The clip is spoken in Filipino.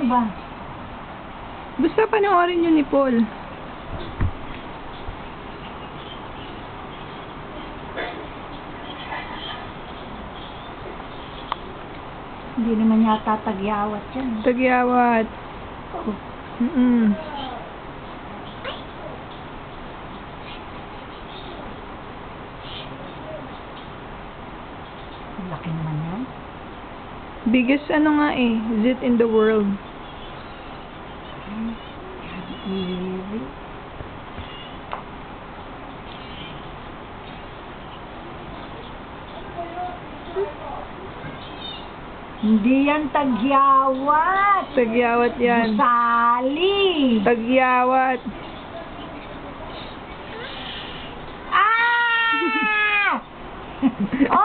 Ano ba? Basta panoorin yun ni Paul. Hindi naman yata tagyawat yan. Tagyawat. Oh. Laki naman yan. Biggest ano nga eh, zit in the world. Really? Hindi yan tagyawat. Tagyawat yan. Sali. Tagyawat. Ah! Oh!